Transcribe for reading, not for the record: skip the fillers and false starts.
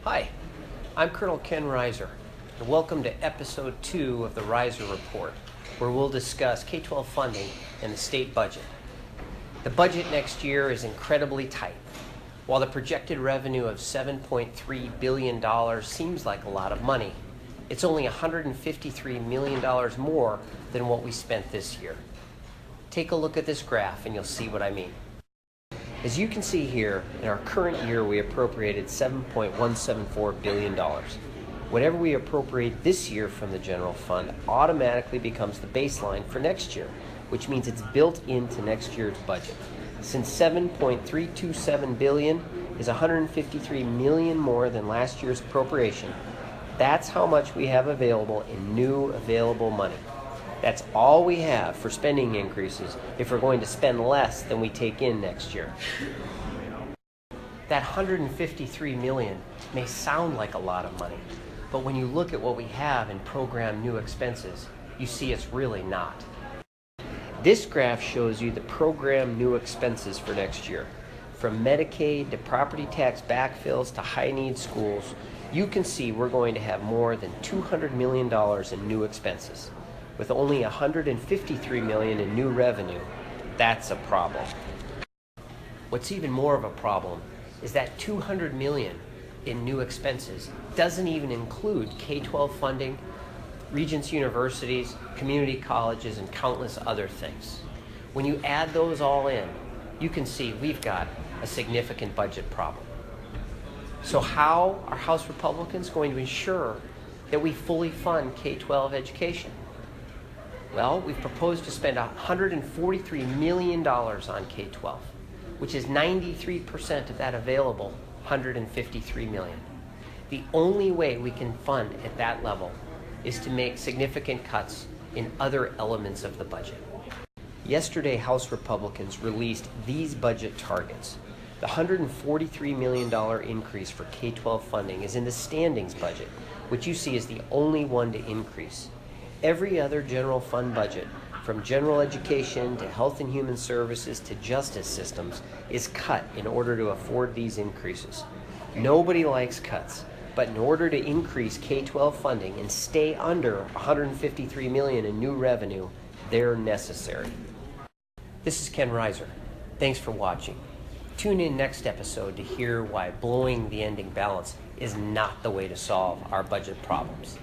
Hi, I'm Colonel Ken Rizer, and welcome to Episode 2 of the Rizer Report, where we'll discuss K-12 funding and the state budget. The budget next year is incredibly tight. While the projected revenue of $7.3 billion seems like a lot of money, it's only $153 million more than what we spent this year. Take a look at this graph and you'll see what I mean. As you can see here, in our current year we appropriated $7.174 billion. Whatever we appropriate this year from the general fund automatically becomes the baseline for next year, which means it's built into next year's budget. Since $7.327 billion is $153 million more than last year's appropriation, that's how much we have available in new available money. That's all we have for spending increases if we're going to spend less than we take in next year. That $153 million may sound like a lot of money, but when you look at what we have in program new expenses, you see it's really not. This graph shows you the program new expenses for next year. From Medicaid to property tax backfills to high-need schools, you can see we're going to have more than $200 million in new expenses. With only $153 million in new revenue, that's a problem. What's even more of a problem is that $200 million in new expenses doesn't even include K-12 funding, Regents universities, community colleges, and countless other things. When you add those all in, you can see we've got a significant budget problem. So how are House Republicans going to ensure that we fully fund K-12 education? Well, we've proposed to spend $143 million on K-12, which is 93% of that available $153 million. The only way we can fund at that level is to make significant cuts in other elements of the budget. Yesterday, House Republicans released these budget targets. The $143 million increase for K-12 funding is in the standings budget, which you see is the only one to increase. Every other general fund budget, from general education to health and human services to justice systems, is cut in order to afford these increases. Nobody likes cuts, but in order to increase K-12 funding and stay under $153 million in new revenue, they're necessary. This is Ken Rizer. Thanks for watching. Tune in next episode to hear why blowing the ending balance is not the way to solve our budget problems.